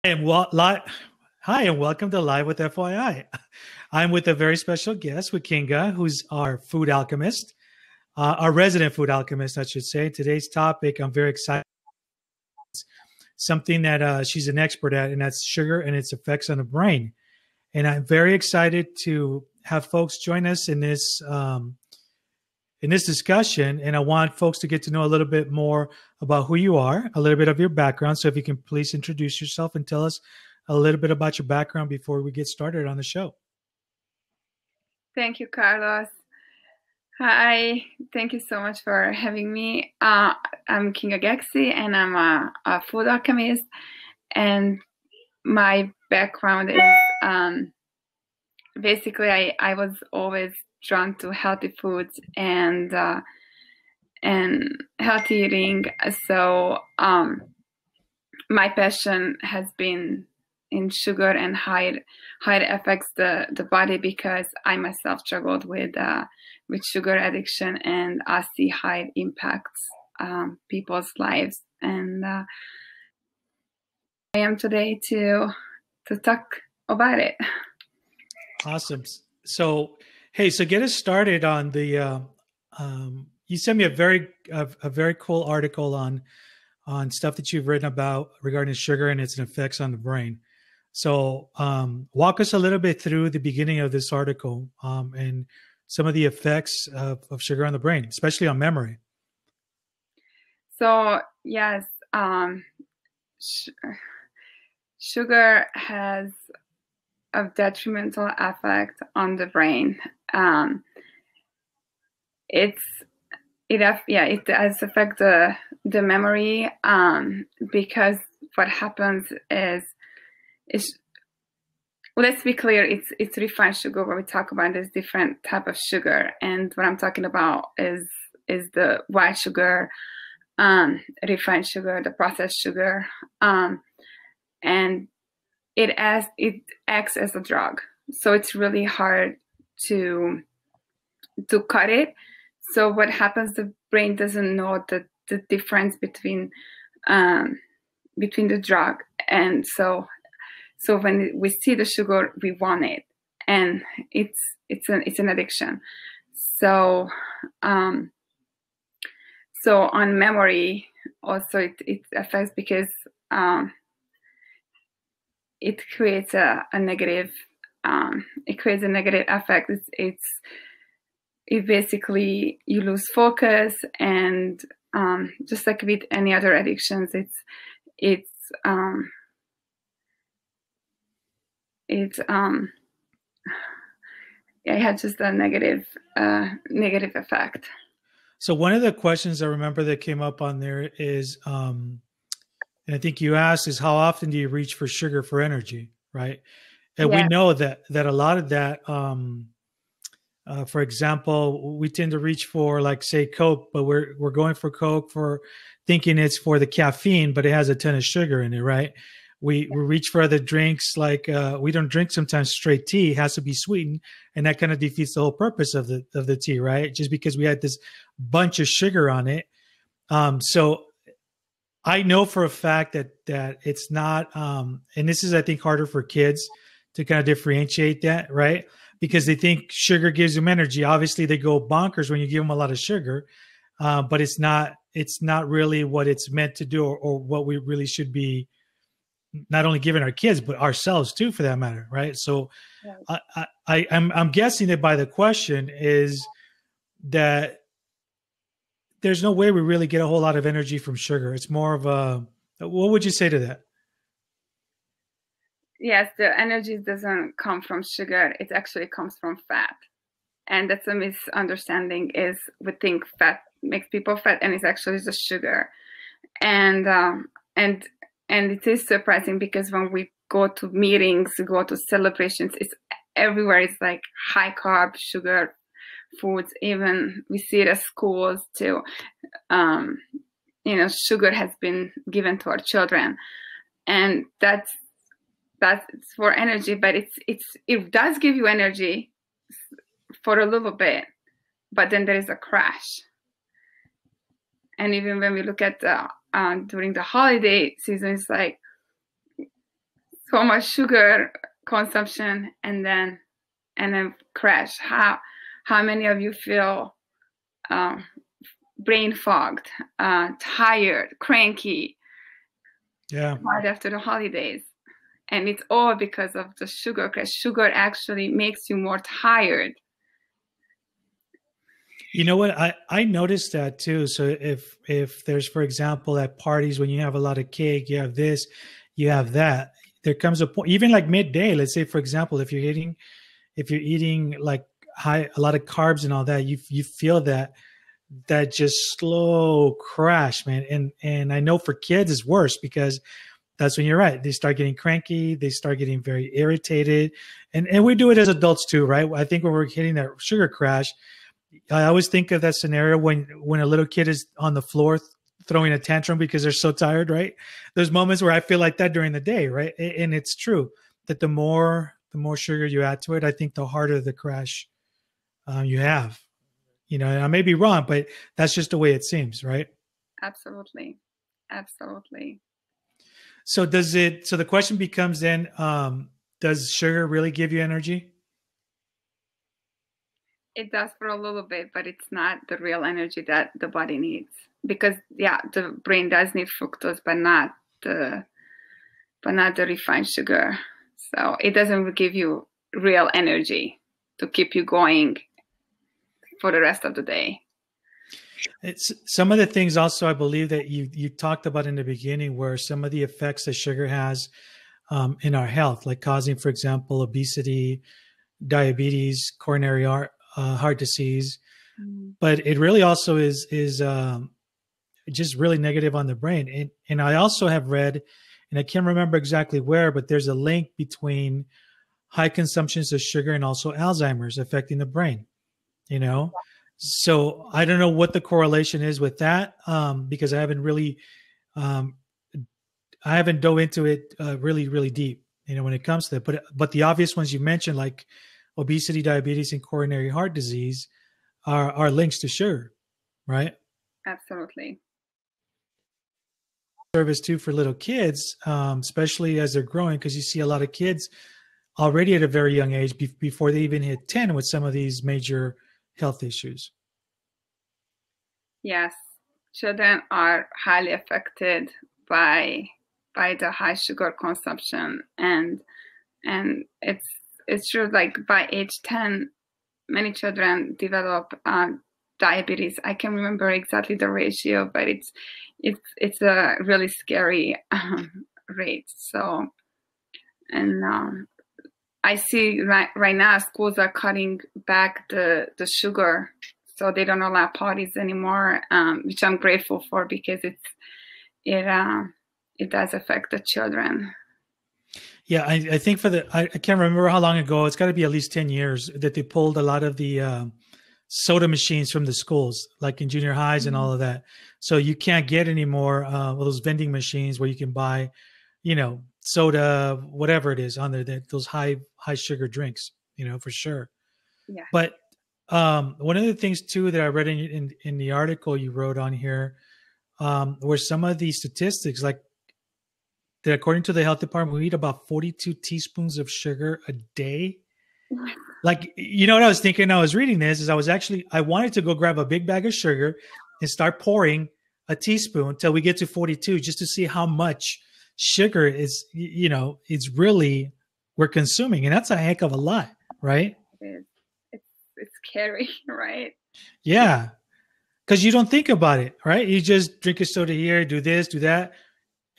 And well, hi, and welcome to Live with FYI. I'm with a very special guest, with Kinga, who's our food alchemist, our resident food alchemist, I should say. Today's topic, I'm very excited. Something that she's an expert at, and that's sugar and its effects on the brain. And I'm very excited to have folks join us in this discussion. And I want folks to get to know a little bit more about who you are, a little bit of your background. So if you can please introduce yourself and tell us a little bit about your background before we get started on the show. Thank you, Carlos. Hi, thank you so much for having me. I'm Kinga Gexi, and I'm a food alchemist. And my background is basically I was always drawn to healthy foods and healthy eating. So my passion has been in sugar and how it affects the body, because I myself struggled with sugar addiction, and I see how it impacts people's lives. And I am today to talk about it. Awesome. So, hey, so get us started on the. You sent me a very cool article on stuff that you've written about regarding sugar and its effects on the brain. So walk us a little bit through the beginning of this article and some of the effects of sugar on the brain, especially on memory. So, yes, sugar has a detrimental effect on the brain. It does affect the memory, because what happens is let's be clear, it's refined sugar. When we talk about this different type of sugar, and what I'm talking about is the white sugar, refined sugar, the processed sugar, and it acts as a drug. So it's really hard to cut it. So what happens? The brain doesn't know the difference between the drug, and so when we see the sugar, we want it, and it's an addiction. So on memory also it affects, because it creates a negative effect. It basically, you lose focus, and just like with any other addictions, it had just a negative effect. So one of the questions I remember that came up on there is, and I think you asked, is how often do you reach for sugar for energy, right? And we know that a lot of that, for example, we tend to reach for, like, say, Coke, but we're going for Coke for thinking it's for the caffeine, but it has a ton of sugar in it, right? We reach for other drinks, like we don't drink sometimes straight tea. It has to be sweetened, and that kind of defeats the whole purpose of the tea, right? Just because we had this bunch of sugar on it. So I know for a fact that it's not, and this is, I think, harder for kids to kind of differentiate that, right? Because they think sugar gives them energy. Obviously, they go bonkers when you give them a lot of sugar, but it's not really what it's meant to do, or what we really should be not only giving our kids, but ourselves too, for that matter, right? So I'm guessing that by the question is that there's no way we really get a whole lot of energy from sugar. It's more of what would you say to that? Yes, the energy doesn't come from sugar. It actually comes from fat. And that's a misunderstanding, is we think fat makes people fat, and it's actually just sugar. And it is surprising, because when we go to meetings, go to celebrations, it's everywhere. It's like high carb, sugar foods. Even we see it at schools too. Sugar has been given to our children, and that's for energy. But it does give you energy for a little bit, but then there is a crash. And even when we look at during the holiday season, it's like so much sugar consumption and then crash. How many of you feel brain fogged, tired, cranky, Yeah. right after the holidays? And it's all because of the sugar crash. Sugar actually makes you more tired. You know what? I noticed that too. So if there's, for example, at parties when you have a lot of cake, you have this, you have that. There comes a point, even like midday. Let's say, for example, if you're eating like a lot of carbs and all that, you feel that just slow crash, man. And I know for kids it's worse because that's when you're right. They start getting cranky. They start getting very irritated, and we do it as adults too, right? I think when we're hitting that sugar crash, I always think of that scenario when a little kid is on the floor throwing a tantrum because they're so tired, right? There's moments where I feel like that during the day, right? And it's true that the more sugar you add to it, I think the harder the crash you have. You know, and I may be wrong, but that's just the way it seems, right? Absolutely. Absolutely. So does it? So the question becomes then: does sugar really give you energy? It does for a little bit, but it's not the real energy that the body needs. Because yeah, the brain does need fructose, but not the refined sugar. So it doesn't give you real energy to keep you going for the rest of the day. It's some of the things also I believe that you talked about in the beginning, where some of the effects that sugar has in our health, like causing, for example, obesity, diabetes, coronary heart disease. But it really also is just really negative on the brain. And I also have read, and I can't remember exactly where, but there's a link between high consumptions of sugar and also Alzheimer's affecting the brain. You know, so I don't know what the correlation is with that because um, I haven't dove into it really deep. You know, when it comes to that, but the obvious ones you mentioned, like obesity, diabetes, and coronary heart disease, are links to sugar, right? Absolutely. Service too for little kids, especially as they're growing, because you see a lot of kids already at a very young age before they even hit 10 with some of these major health issues. Yes, children are highly affected by the high sugar consumption, and it's true. Like by age 10, many children develop diabetes. I can't remember exactly the ratio, but it's a really scary rate. So, and I see right now schools are cutting back the sugar, so they don't allow parties anymore, which I'm grateful for because it does affect the children. Yeah, I think I can't remember how long ago. It's got to be at least 10 years that they pulled a lot of the soda machines from the schools, like in junior highs and all of that. So you can't get any more those vending machines where you can buy, soda, whatever it is on there, those high sugar drinks, for sure. Yeah. But one of the things too that I read in the article you wrote on here were some of the statistics, like that according to the health department, we eat about 42 teaspoons of sugar a day. Like, what I was thinking, I was reading this is I wanted to go grab a big bag of sugar and start pouring a teaspoon till we get to 42 just to see how much sugar is, it's really we're consuming. And that's a heck of a lot, right? It's scary, right? Yeah. Because you don't think about it, right? You just drink a soda here, do this, do that.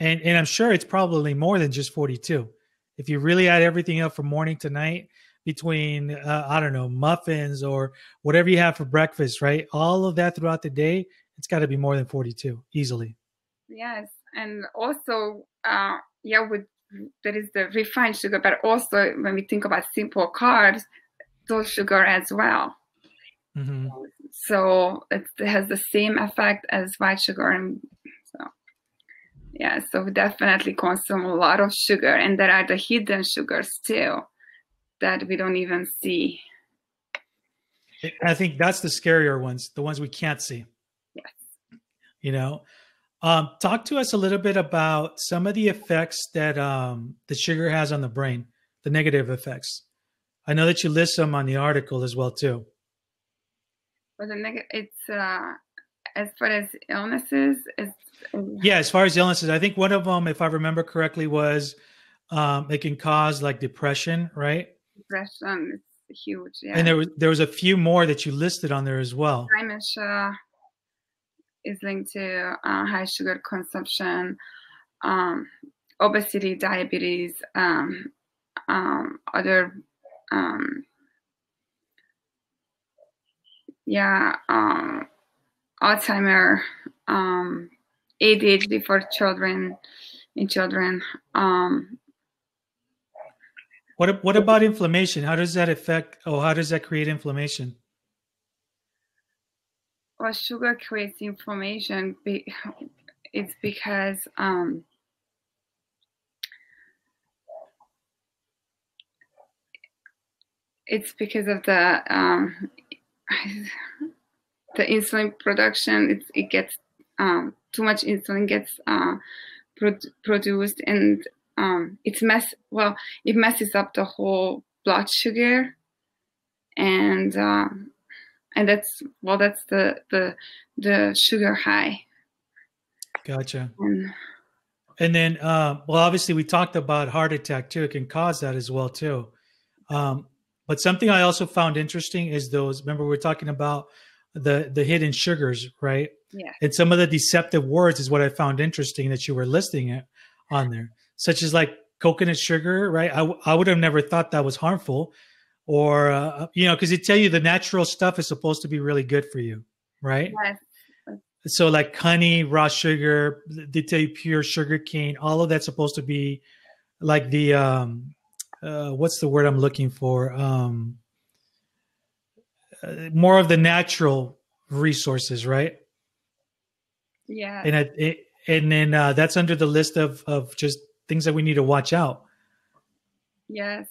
And I'm sure it's probably more than just 42. If you really add everything up from morning to night, between I don't know, muffins or whatever you have for breakfast, right? All of that throughout the day, it's got to be more than 42 easily. Yes, and also with there is the refined sugar, but also when we think about simple carbs, those sugar as well. Mm-hmm. So it has the same effect as white sugar, and so we definitely consume a lot of sugar, and there are the hidden sugars too that we don't even see. I think that's the scarier ones, the ones we can't see. Yes. Talk to us a little bit about some of the effects that the sugar has on the brain, the negative effects. I know that you list some on the article as well too. But it's as far as illnesses, Yeah, as far as illnesses, I think one of them, if I remember correctly, was it can cause like depression, right? depression. It's huge. And Yeah, there was a few more that you listed on there as well. dementia is linked to high sugar consumption, um, obesity, diabetes, other, yeah, Alzheimer, ADHD for children, in children. What about inflammation? How does that affect? Oh, how does that create inflammation? Well, sugar creates inflammation. It's because of the insulin production. It gets too much insulin gets produced, and it messes up the whole blood sugar, and that's the sugar high. Gotcha. And then, well, obviously, we talked about heart attack too. It can cause that as well too. But something I also found interesting is those. Remember, we were talking about the hidden sugars, right? Yeah. And some of the deceptive words is what I found interesting that you were listing it on there, such as like coconut sugar, right? I would have never thought that was harmful, or because they tell you the natural stuff is supposed to be really good for you, right? Yes. So like honey, raw sugar, they tell you pure sugar cane, all of that's supposed to be like the what's the word I'm looking for? More of the natural resources, right? Yeah. And then that's under the list of just things that we need to watch out. Yes.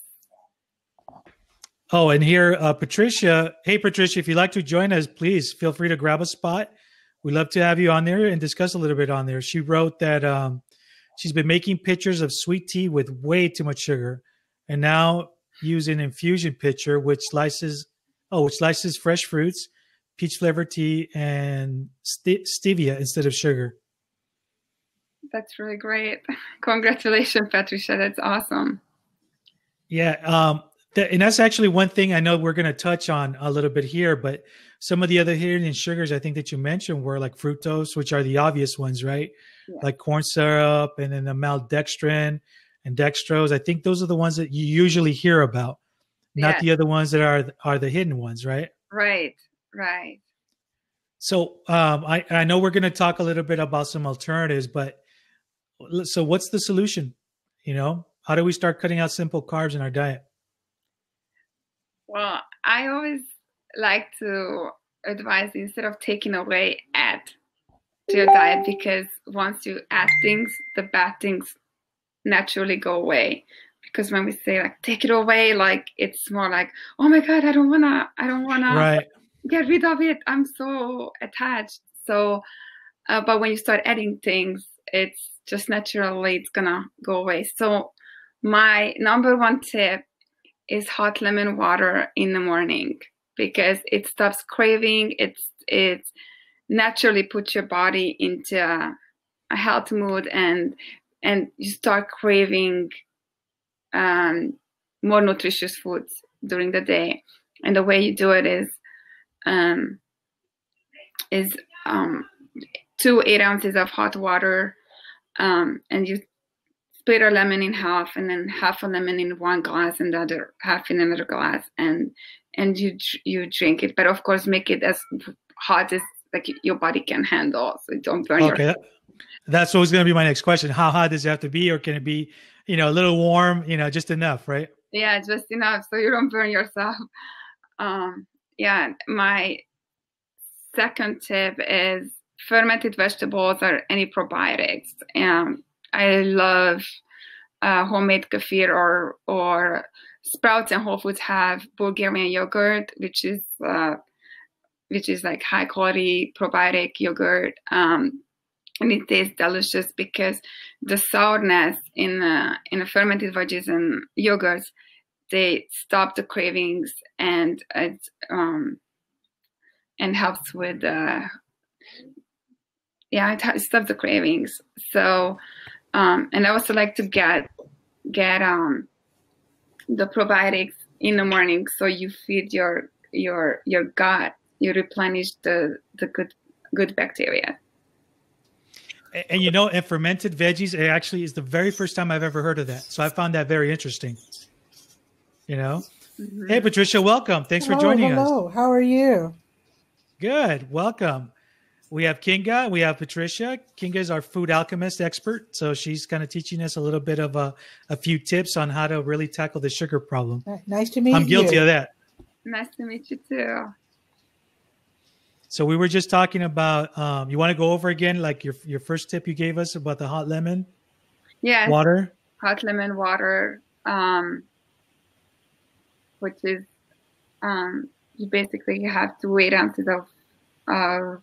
Oh, and here, Patricia. Hey, Patricia, if you'd like to join us, please feel free to grab a spot. We'd love to have you on there and discuss a little bit on there. She wrote that she's been making pitchers of sweet tea with way too much sugar, and now use an infusion pitcher which slices fresh fruits, peach flavored tea, and stevia instead of sugar. That's really great. Congratulations, Patricia. That's awesome. Yeah. And that's actually one thing I know we're going to touch on a little bit here, but some of the other hidden sugars I think that you mentioned were like fructose, which are the obvious ones, right? Yeah. Like corn syrup, and then the maltodextrin and dextrose. I think those are the ones that you usually hear about, not the other ones that are the hidden ones, right? Right. So I know we're going to talk a little bit about some alternatives, but so what's the solution? How do we start cutting out simple carbs in our diet? Well, I always like to advise, instead of taking away, add to your diet, because once you add things, the bad things naturally go away. Because when we say like take it away, like it's more like, oh my God, I don't wanna right. get rid of it. I'm so attached. So, but when you start adding things, it's just naturally it's gonna go away. So my number one tip is hot lemon water in the morning, because it stops craving. It's naturally puts your body into a health mood, and you start craving more nutritious foods during the day. And the way you do it is 2 8 ounces of hot water, and you split a lemon in half, and then half a lemon in one glass and the other half in another glass, and you drink it. But of course, make it as hot as like your body can handle, so don't burn your. That's always going to be my next question. How hot does it have to be, or can it be, a little warm, just enough, right? Yeah, just enough so you don't burn yourself. Yeah, my second tip is fermented vegetables or any probiotics. I love homemade kefir, or Sprouts and Whole Foods have Bulgarian yogurt, which is like high quality probiotic yogurt. and it tastes delicious because the sourness in fermented veggies and yogurts, they stop the cravings, and it and helps with it stops the cravings. So and I also like to get the probiotics in the morning, so you feed your gut, you replenish the good bacteria. And and fermented veggies, it actually is the very first time I've ever heard of that. So I found that very interesting. Mm-hmm. Hey, Patricia, welcome. Thanks for joining us. Hello, how are you? Good, welcome. We have Kinga, we have Patricia. Kinga is our food alchemist expert. So she's kind of teaching us a little bit of a few tips on how to really tackle the sugar problem. Nice to meet you. I'm guilty of that. Nice to meet you too. So we were just talking about, you want to go over again, like your first tip you gave us about the hot lemon? Yeah. Water? Hot lemon water, which is, you basically have to wait until the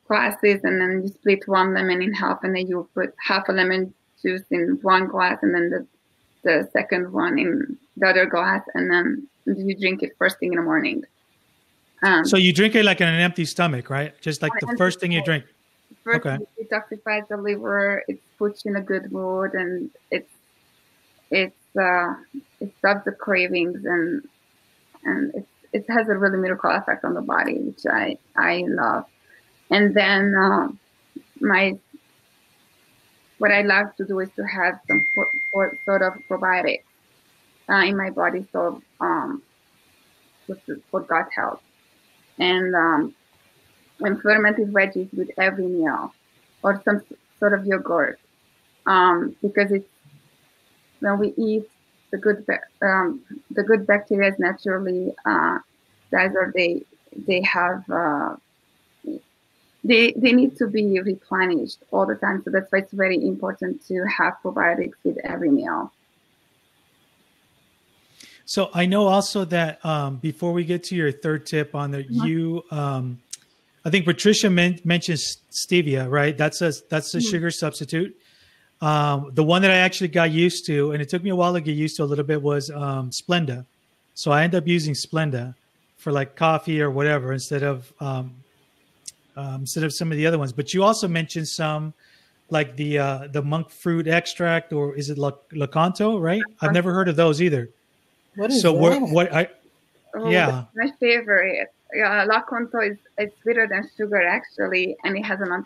glasses, and then you split one lemon in half, and then you put half a lemon juice in one glass, and then the second one in the other glass, and then you drink it first thing in the morning. So you drink it like in an empty stomach, right? Just like the first thing you drink. First, okay. It detoxifies the liver. It puts you in a good mood, and it stops the cravings, and it has a really miracle effect on the body, which I love. And then what I love to do is to have some sort of probiotics in my body, so for gut health. And fermented veggies with every meal, or some sort of yogurt, because it's when we eat the good bacteria naturally they need to be replenished all the time. So that's why it's very important to have probiotics with every meal. So I know also that before we get to your third tip on there, I think Patricia mentioned stevia, right? That's a sugar substitute. The one that I actually got used to, and it took me a while to get used to a little bit, was Splenda. So I end up using Splenda for like coffee or whatever instead of some of the other ones. But you also mentioned some like the monk fruit extract, or is it Lakanto, right? I've never heard of those either. What is that? Yeah. My favorite. Lakanto is sweeter than sugar actually, and it has an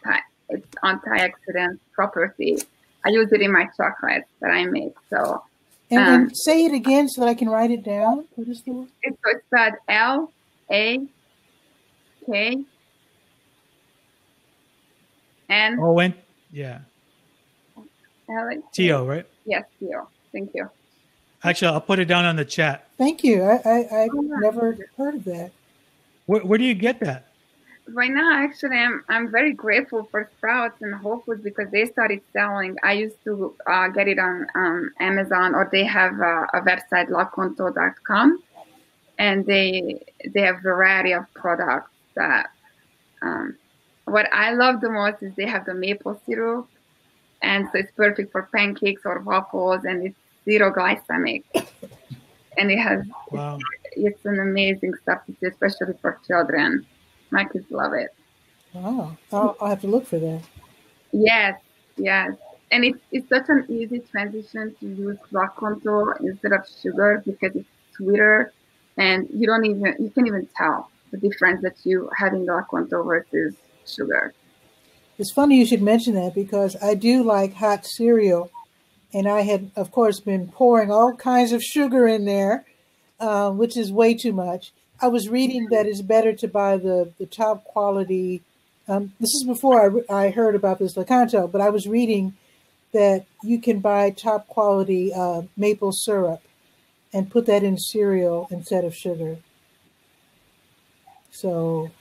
antioxidant property. I use it in my chocolates that I make. So and say it again so that I can write it down. What is the word? It's spelled LAKN. Oh, yeah. T-O, right? Yes, T-O. Thank you. Actually, I'll put it down on the chat. Thank you. I've never heard of that. Where do you get that? Right now, actually, I'm very grateful for Sprouts and Whole Foods because they started selling. I used to get it on Amazon, or they have a website, lakonto.com, and they have a variety of products. That what I love the most is they have the maple syrup, and so it's perfect for pancakes or waffles, and it's zero glycemic, and it has it's an amazing substitute, especially for children. My kids love it. Wow. I'll have to look for that. Yes. And it's such an easy transition to use Lakanto instead of sugar because it's sweeter, and you can't even tell the difference that you have in Lakanto versus sugar. It's funny you should mention that because I do like hot cereal, and I had, of course, been pouring all kinds of sugar in there, which is way too much. I was reading that it's better to buy the top quality. This is before I heard about this Lakanto, but I was reading that you can buy top quality maple syrup and put that in cereal instead of sugar. So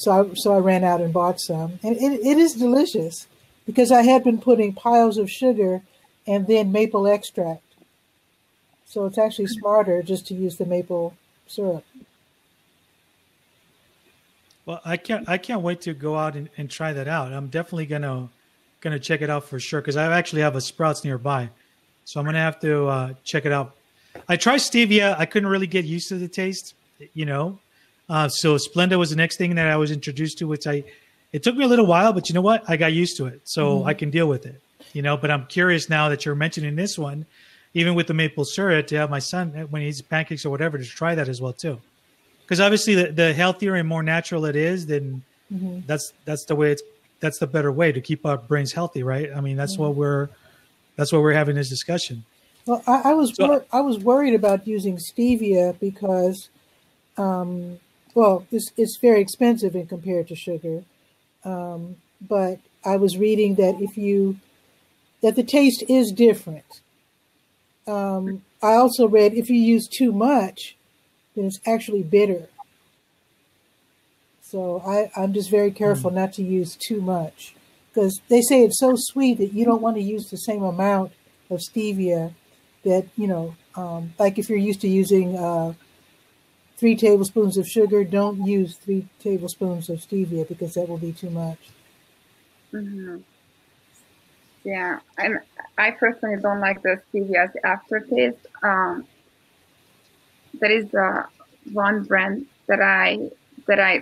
I ran out and bought some, and it is delicious because I had been putting piles of sugar and then maple extract. So it's actually smarter just to use the maple syrup. Well, I can't wait to go out and try that out. I'm definitely gonna check it out for sure because I actually have a Sprouts nearby, so I'm gonna have to check it out. I tried stevia. I couldn't really get used to the taste, you know. So Splenda was the next thing that I was introduced to, which it took me a little while, but you know what? I got used to it, so I can deal with it, you know. But I'm curious now that you're mentioning this one, even with the maple syrup, to have my son when he eats pancakes or whatever to try that as well too. Because obviously, the healthier and more natural it is, then that's the way that's the better way to keep our brains healthy, right? I mean, that's what we're having this discussion. Well, I was So, I was worried about using stevia because, well, it's very expensive in compared to sugar. But I was reading that that the taste is different. I also read if you use too much, then it's actually bitter. So I'm just very careful not to use too much because they say it's so sweet that you don't want to use the same amount of stevia that, like if you're used to using 3 tablespoons of sugar, don't use 3 tablespoons of stevia because that will be too much. Hmm. Yeah, and I personally don't like the stevia as the aftertaste. There is one brand that I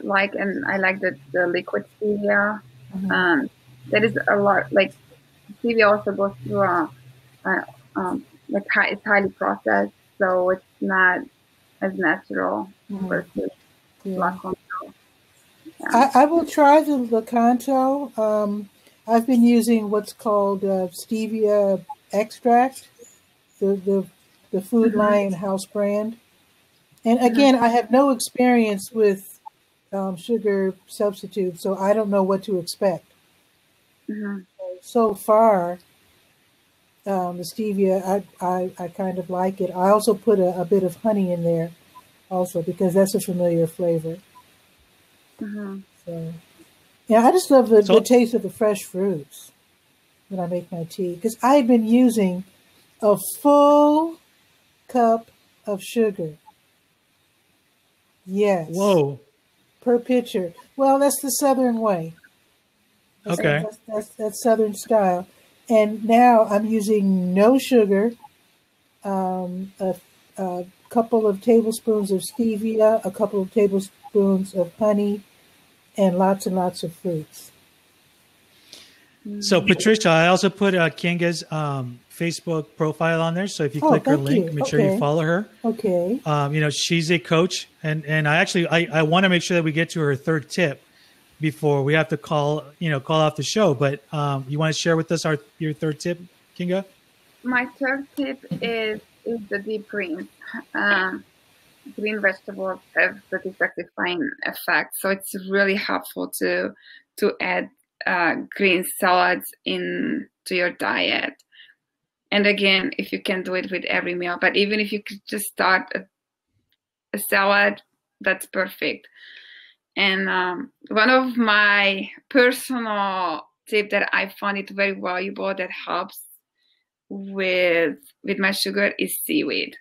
like, and I like the liquid stevia. Mhm. Um, there is a lot like stevia also goes through it's highly processed, so it's not as natural Mhm. versus Yeah. black control. Yeah. I will try the Canto. I've been using what's called stevia extract, the Food Hmm. Lion house brand. And Hmm. again, I have no experience with sugar substitutes, so I don't know what to expect. Hmm. So far, the stevia, I kind of like it. I also put a bit of honey in there also because that's a familiar flavor. Hmm. So, yeah, I just love the so taste of the fresh fruits when I make my tea because I've been using a full cup of sugar. Yes, whoa, per pitcher. Well, that's the Southern way. okay. That's Southern style. And now I'm using no sugar, a couple of tablespoons of stevia, a couple of tablespoons of honey, and lots of fruits. So Hmm. Patricia, I also put Kinga's Facebook profile on there. So if you Oh, click her thank link, you. make sure you Okay. follow her. Okay. She's a coach, and I want to make sure that we get to her third tip before we have to call off the show. But you want to share with us your third tip, Kinga? My third tip is the deep greens. Um, Green vegetables have the detoxifying effect, so it's really helpful to add green salads into your diet. And again, if you can do it with every meal, but even if you could just start a salad, that's perfect. And one of my personal tip that I find it very valuable that helps with my sugar is seaweed.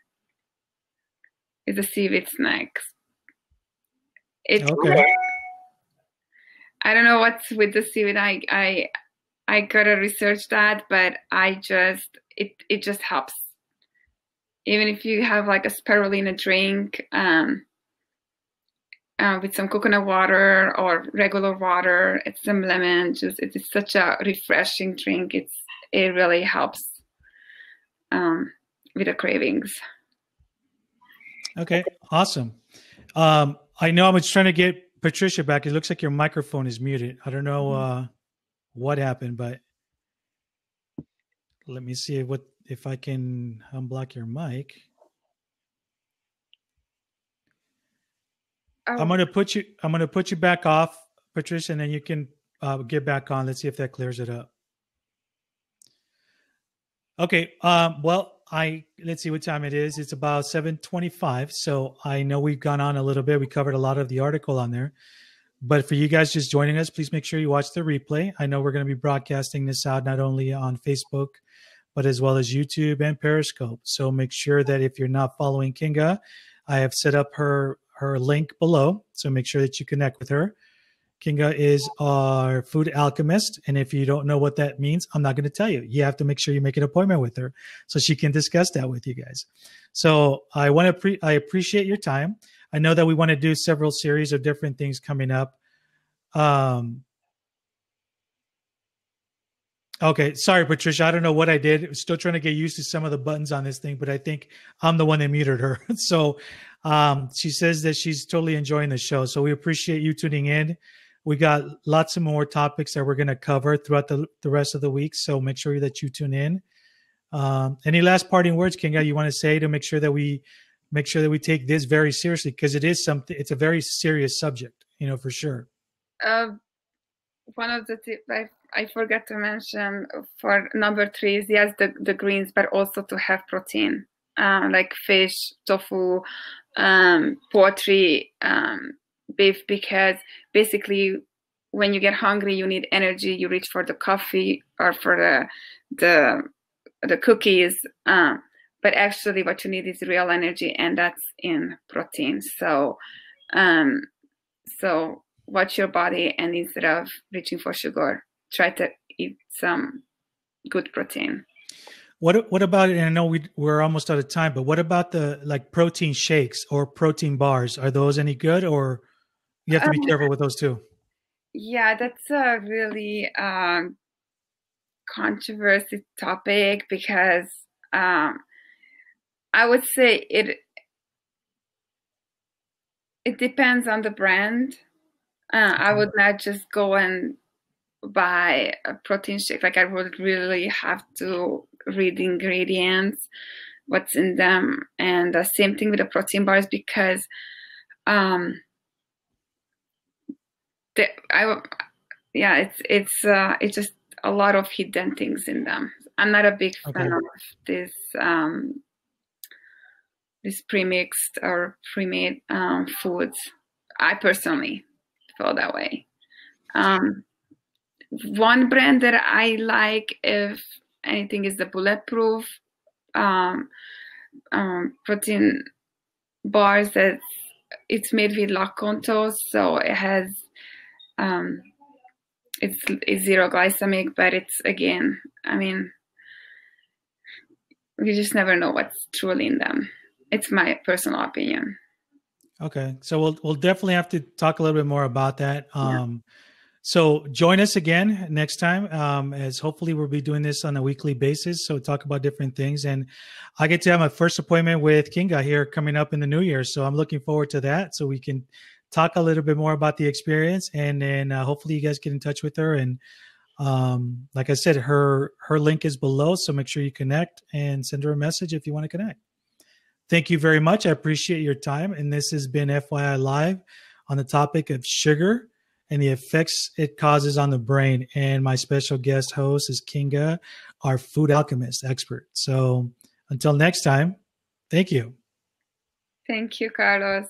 It's a seaweed snacks. It's Okay. I don't know what's with the seaweed. I gotta research that, but it just helps. Even if you have like a spirulina drink, with some coconut water or regular water, it's some lemon juice. It is such a refreshing drink. It really helps um, with the cravings. Okay. Awesome. I know I was trying to get Patricia back. It looks like your microphone is muted. I don't know what happened, but let me see what if I can unblock your mic. I'm Oh, gonna put you. I'm gonna put you back off, Patricia, and then you can get back on. Let's see if that clears it up. Okay. Well, I let's see what time it is. It's about 7:25. So I know we've gone on a little bit. We covered a lot of the article on there. But for you guys just joining us, please make sure you watch the replay. I know we're going to be broadcasting this out not only on Facebook, but as well as YouTube and Periscope. So make sure that if you're not following Kinga, I have set up her link below. So make sure that you connect with her. Kinga is our food alchemist. And if you don't know what that means, I'm not going to tell you. You have to make sure you make an appointment with her so she can discuss that with you guys. So I appreciate your time. I know that we want to do several series of different things coming up. Okay, sorry, Patricia. I don't know what I did. I'm still trying to get used to some of the buttons on this thing, but I think I'm the one that muted her. So she says that she's totally enjoying the show. So we appreciate you tuning in. We got lots of more topics that we're going to cover throughout the rest of the week. So make sure that you tune in. Any last parting words, Kinga, you want to say to make sure that we take this very seriously, because it's a very serious subject, for sure. One of the tips I forgot to mention for number 3 is, yes, the greens, but also to have protein, like fish, tofu, poultry, beef, because basically when you get hungry, you need energy. You reach for the coffee or for the cookies, but actually what you need is real energy, and that's in protein. So watch your body, and instead of reaching for sugar, try to eat some good protein. What about, and I know we're almost out of time, but what about the protein shakes or protein bars? Are those any good, or you have to be careful with those too? Yeah, that's a really controversial topic, because I would say it depends on the brand. I would not just go and buy a protein shake. I would really have to read the ingredients, what's in them, and the same thing with the protein bars, because it's just a lot of hidden things in them. I'm not a big fan of this pre-mixed or pre-made foods. I personally feel that way. One brand that I like, if anything, is the Bulletproof protein bars. That it's made with lactose, so it has it's zero glycemic, but it's, again, you just never know what's truly in them. It's my personal opinion. Okay, so we'll definitely have to talk a little bit more about that. So join us again next time, as hopefully we'll be doing this on a weekly basis. So talk about different things, and I get to have my first appointment with Kinga here coming up in the new year. So I'm looking forward to that, so we can talk a little bit more about the experience, and then hopefully you guys get in touch with her. And like I said, her link is below, so make sure you connect and send her a message if you want to connect. Thank you very much. I appreciate your time. And this has been FYI Live on the topic of sugar and the effects it causes on the brain. And my special guest host is Kinga, our food alchemist expert. So until next time, thank you. Thank you, Carlos.